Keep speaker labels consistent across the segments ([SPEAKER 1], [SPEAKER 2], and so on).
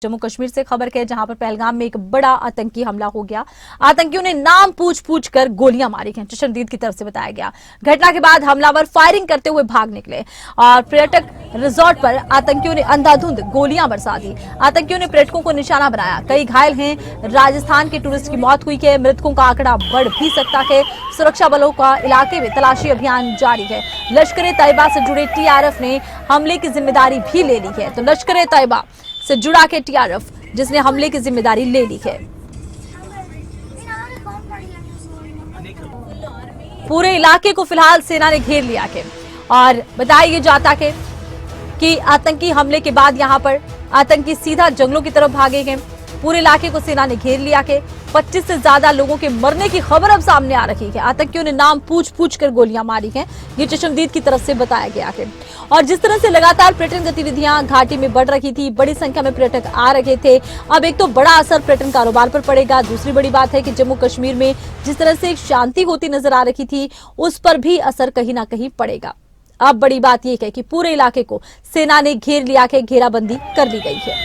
[SPEAKER 1] जम्मू कश्मीर से खबर के जहां पर पहलगाम में एक बड़ा आतंकी हमला हो गया। आतंकियों ने नाम पूछ पूछ कर गोलियां मारी हैं, चशमदीद की तरफ से बताया गया। घटना के बाद हमलावर फायरिंग करते हुए भाग निकले और पर्यटक रिजॉर्ट पर आतंकियों ने अंधाधुंध गोलियां बरसा दी। आतंकियों ने पर्यटकों को निशाना बनाया, कई घायल हैं। राजस्थान के टूरिस्ट की मौत हुई है, मृतकों का आंकड़ा बढ़ भी सकता है। सुरक्षा बलों का इलाके में तलाशी अभियान जारी है। लश्कर ए तैयबा से जुड़े टीआरएफ ने हमले की जिम्मेदारी भी ले ली है। तो लश्कर ए तैयबा से जुड़ा के टीआरएफ जिसने हमले की जिम्मेदारी ले ली है। पूरे इलाके को फिलहाल सेना ने घेर लिया है और बताया ये जाता है कि आतंकी हमले के बाद यहां पर आतंकी सीधा जंगलों की तरफ भागे हैं। पूरे इलाके को सेना ने घेर लिया है। 25 से ज्यादा लोगों के मरने की खबर अब सामने आ रही है। आतंकियों ने नाम पूछ पूछ कर गोलियां मारी हैं, ये चशमदीद की तरफ से बताया गया है। और जिस तरह से लगातार पर्यटन गतिविधियां घाटी में बढ़ रही थी, बड़ी संख्या में पर्यटक आ रहे थे, अब एक तो बड़ा असर पर्यटन कारोबार पर पड़ेगा। दूसरी बड़ी बात है कि जम्मू कश्मीर में जिस तरह से शांति होती नजर आ रही थी, उस पर भी असर कहीं ना कहीं पड़ेगा। अब बड़ी बात यह है कि पूरे इलाके को सेना ने घेर लिया है, घेराबंदी कर ली गई है।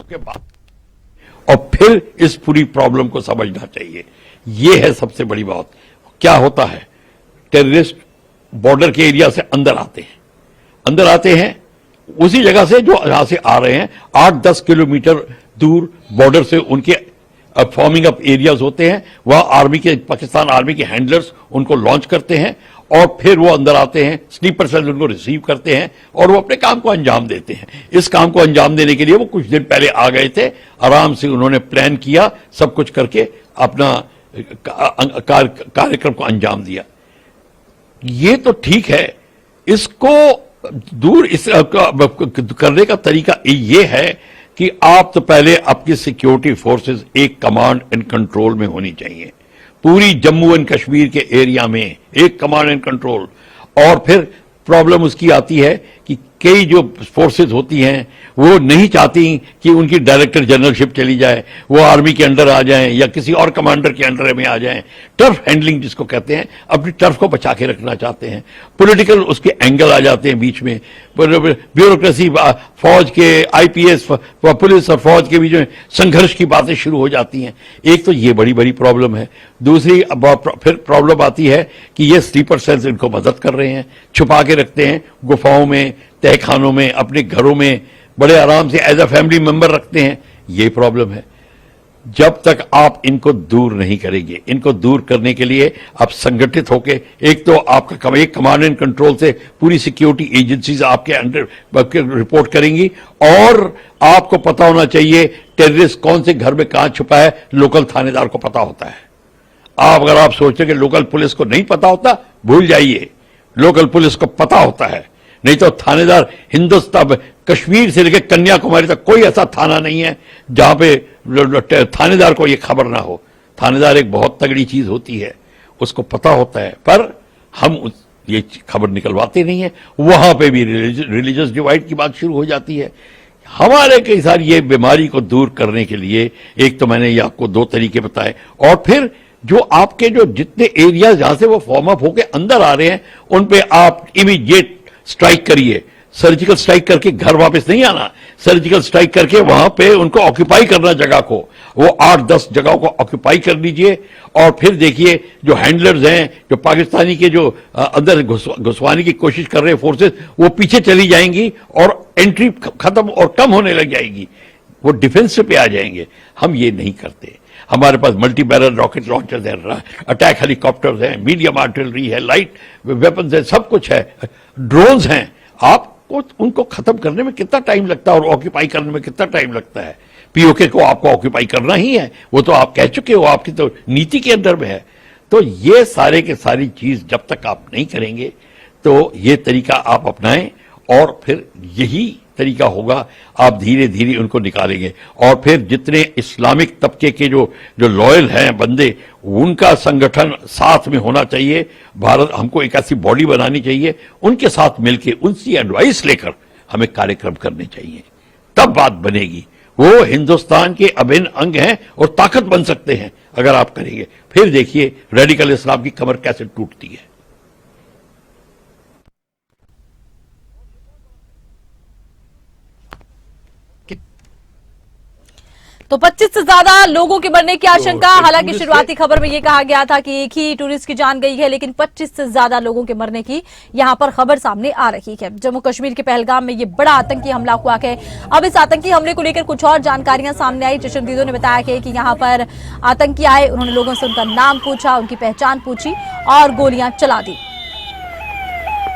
[SPEAKER 2] के बाद और फिर इस पूरी प्रॉब्लम को समझना चाहिए। यह है सबसे बड़ी बात। क्या होता है, टेररिस्ट बॉर्डर के एरिया से अंदर आते हैं उसी जगह से जो यहां से आ रहे हैं 8-10 किलोमीटर दूर बॉर्डर से उनके फॉर्मिंग अप एरियाज होते हैं। वह आर्मी के, पाकिस्तान आर्मी के हैंडलर्स उनको लॉन्च करते हैं और फिर वो अंदर आते हैं, स्नीपर सेल उनको रिसीव करते हैं और वो अपने काम को अंजाम देते हैं। इस काम को अंजाम देने के लिए वो कुछ दिन पहले आ गए थे, आराम से उन्होंने प्लान किया, सब कुछ करके अपना कार्यक्रम को अंजाम दिया। ये तो ठीक है, इसको दूर इस करने का तरीका ये है कि आप तो पहले आपकी सिक्योरिटी फोर्सेस एक कमांड एंड कंट्रोल में होनी चाहिए। पूरी जम्मू एंड कश्मीर के एरिया में एक कमांड एंड कंट्रोल। और फिर प्रॉब्लम उसकी आती है कि कई जो फोर्सेस होती हैं वो नहीं चाहती कि उनकी डायरेक्टर जनरलशिप चली जाए, वो आर्मी के अंडर आ जाएं या किसी और कमांडर के अंडर में आ जाएं। टर्फ हैंडलिंग जिसको कहते हैं, अपनी टर्फ को बचा के रखना चाहते हैं। पॉलिटिकल उसके एंगल आ जाते हैं बीच में, ब्यूरोक्रेसी, फौज के, आईपीएस, पुलिस और फौज के बीच में संघर्ष की बातें शुरू हो जाती हैं। एक तो ये बड़ी बड़ी प्रॉब्लम है। दूसरी फिर प्रॉब्लम आती है कि ये स्लीपर सेल्स इनको मदद कर रहे हैं, छुपा के रखते हैं गुफाओं में, तहखानों में, अपने घरों में बड़े आराम से एज अ फैमिली मेंबर रखते हैं। ये प्रॉब्लम है। जब तक आप इनको दूर नहीं करेंगे, इनको दूर करने के लिए आप संगठित होकर, एक तो आपका एक कमांड एंड कंट्रोल से पूरी सिक्योरिटी एजेंसीज आपके अंडर रिपोर्ट करेंगी और आपको पता होना चाहिए टेररिस्ट कौन से घर में कहां छुपा है, लोकल थानेदार को पता होता है। अगर आप सोचते कि लोकल पुलिस को नहीं पता होता, भूल जाइए, लोकल पुलिस को पता होता है। नहीं तो थानेदार, हिंदुस्तान कश्मीर से लेकर कन्याकुमारी तक कोई ऐसा थाना नहीं है जहां पे थानेदार को यह खबर ना हो। थानेदार एक बहुत तगड़ी चीज होती है, उसको पता होता है, पर हम ये खबर निकलवाते नहीं है। वहां पे भी रिलीजियस डिवाइड की बात शुरू हो जाती है। हमारे कई सारी ये बीमारी को दूर करने के लिए एक तो मैंने ये आपको 2 तरीके बताए, और फिर जो आपके जो जितने एरिया जहां से वो फॉर्म अप होके अंदर आ रहे हैं उन पे आप इमीडिएट स्ट्राइक करिए। सर्जिकल स्ट्राइक करके घर वापस नहीं आना, सर्जिकल स्ट्राइक करके वहां पे उनको ऑक्यूपाई करना, जगह को, वो 8-10 जगहों को ऑक्यूपाई कर लीजिए। और फिर देखिए जो हैंडलर्स हैं, जो पाकिस्तानी के जो अंदर घुसवाने की कोशिश कर रहे हैं फोर्सेस, वो पीछे चली जाएंगी और एंट्री खत्म और कम होने लग जाएगी, वो डिफेंस पे आ जाएंगे। हम ये नहीं करते। हमारे पास मल्टी बैरल रॉकेट लॉन्चर्स हैं, अटैक हेलीकॉप्टर्स हैं, मीडियम आर्टिलरी है, लाइट वेपन्स है, सब कुछ है, ड्रोन्स हैं। आपको उनको खत्म करने में कितना टाइम लगता है और ऑक्यूपाई करने में कितना टाइम लगता है? पीओके को आपको ऑक्यूपाई करना ही है, वो तो आप कह चुके हो, आपकी तो नीति के अंदर में है। तो ये सारे के सारी चीज जब तक आप नहीं करेंगे तो ये तरीका आप अपनाएं और फिर यही तरीका होगा, आप धीरे धीरे उनको निकालेंगे। और फिर जितने इस्लामिक तबके के जो लॉयल हैं बंदे, उनका संगठन साथ में होना चाहिए। भारत, हमको एक ऐसी बॉडी बनानी चाहिए, उनके साथ मिलकर उनकी एडवाइस लेकर हमें कार्यक्रम करने चाहिए, तब बात बनेगी। वो हिंदुस्तान के अभिन्न अंग हैं और ताकत बन सकते हैं अगर आप करेंगे। फिर देखिए रेडिकल इस्लाम की कमर कैसे टूटती है।
[SPEAKER 1] तो 25 से ज्यादा लोगों के मरने की आशंका। हालांकि शुरुआती खबर में ये कहा गया था कि एक ही टूरिस्ट की जान गई है, लेकिन 25 से ज्यादा लोगों के मरने की यहां पर खबर सामने आ रही है। जम्मू कश्मीर के पहलगाम में ये बड़ा आतंकी हमला हुआ है। अब इस आतंकी हमले को लेकर कुछ और जानकारियां सामने आई। चशमदीदों ने बताया है कि यहाँ पर आतंकी आए, उन्होंने लोगों से उनका नाम पूछा, उनकी पहचान पूछी और गोलियां चला दी।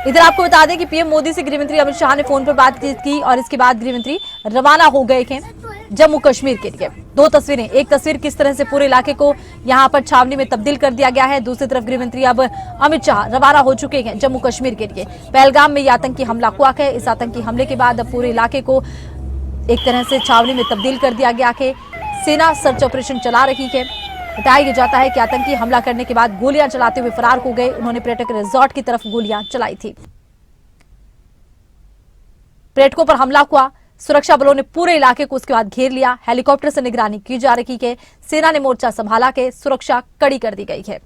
[SPEAKER 1] इधर आपको बता दें कि पीएम मोदी से गृहमंत्री अमित शाह ने फोन पर बातचीत की और इसके बाद गृहमंत्री रवाना हो गए थे जम्मू कश्मीर के लिए। दो तस्वीरें, एक तस्वीर किस तरह से पूरे इलाके को यहां पर छावनी में तब्दील कर दिया गया है, दूसरी तरफ गृहमंत्री अब अमित शाह रवाना हो चुके हैं जम्मू कश्मीर के लिए। पहलगाम में यह आतंकी हमला हुआ है। इस आतंकी हमले के बाद अब पूरे इलाके को एक तरह से छावनी में तब्दील कर दिया गया है। सेना सर्च ऑपरेशन चला रही है। बताया जाता है कि आतंकी हमला करने के बाद गोलियां चलाते हुए फरार हो गए। उन्होंने पर्यटक रिजॉर्ट की तरफ गोलियां चलाई थी। पर्यटकों पर हमला हुआ, सुरक्षा बलों ने पूरे इलाके को उसके बाद घेर लिया। हेलीकॉप्टर से निगरानी की जा रही है। सेना ने मोर्चा संभाला के सुरक्षा कड़ी कर दी गई है।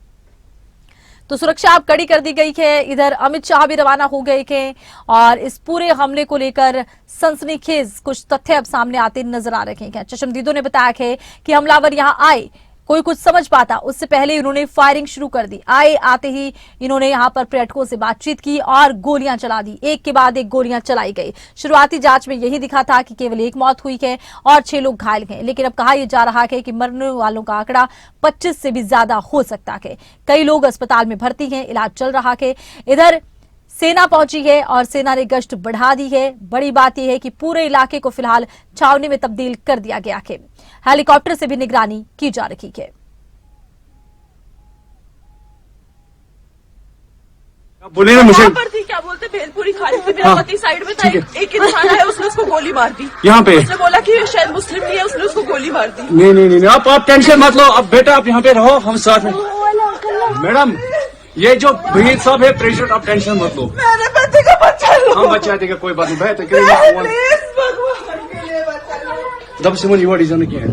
[SPEAKER 1] तो सुरक्षा अब कड़ी कर दी गई है। इधर अमित शाह भी रवाना हो गए हैं और इस पूरे हमले को लेकर सनसनीखेज कुछ तथ्य अब सामने आते नजर आ रहे हैं। चशमदीदों ने बताया है कि हमलावर यहां आए, कोई कुछ समझ पाता उससे पहले इन्होंने फायरिंग शुरू कर दी। आते ही इन्होंने यहां पर पर्यटकों से बातचीत की और गोलियां चला दी। एक के बाद एक गोलियां चलाई गई। शुरुआती जांच में यही दिखा था कि केवल एक मौत हुई है और 6 लोग घायल हैं, लेकिन अब कहा यह जा रहा है कि मरने वालों का आंकड़ा 25 से भी ज्यादा हो सकता है। कई लोग अस्पताल में भर्ती हैं, इलाज चल रहा है। इधर सेना पहुंची है और सेना ने गश्त बढ़ा दी है। बड़ी बात यह है कि पूरे इलाके को फिलहाल छावनी में तब्दील कर दिया गया है। हेलीकॉप्टर से भी निगरानी की जा रही है।
[SPEAKER 3] बोले ना मुझे
[SPEAKER 4] पर थी, क्या बोलते भेलपुरी खा रही थी, मेरा पति साइड में था, एक इंसान है उसने उसको गोली मार दी।
[SPEAKER 3] यहाँ पे
[SPEAKER 4] उसने बोला कि शायद मुस्लिम नहीं है, उसने उसको गोली मार दी।
[SPEAKER 3] नहीं, आप टेंशन मत लो। अब बेटा आप यहाँ पे रहो, हम साथ में। मैडम ये जो भीड़ सब है प्रेशर, आप टेंशन मत लो।
[SPEAKER 4] मेरे बच्चे का बच्चा लो।
[SPEAKER 3] हम बच्चा देगा, कोई बात नहीं।
[SPEAKER 4] प्लीज भगवान के लिए बच्चा लो।
[SPEAKER 3] जब सिमन युवा डिजाइन किया है,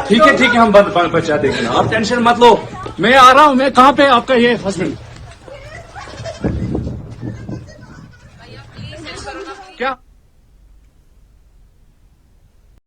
[SPEAKER 3] ठीक है हम बच्चा देंगे ना, आप टेंशन मत लो। मैं आ रहा हूँ। मैं कहाँ पे आपका ये हस्बैंड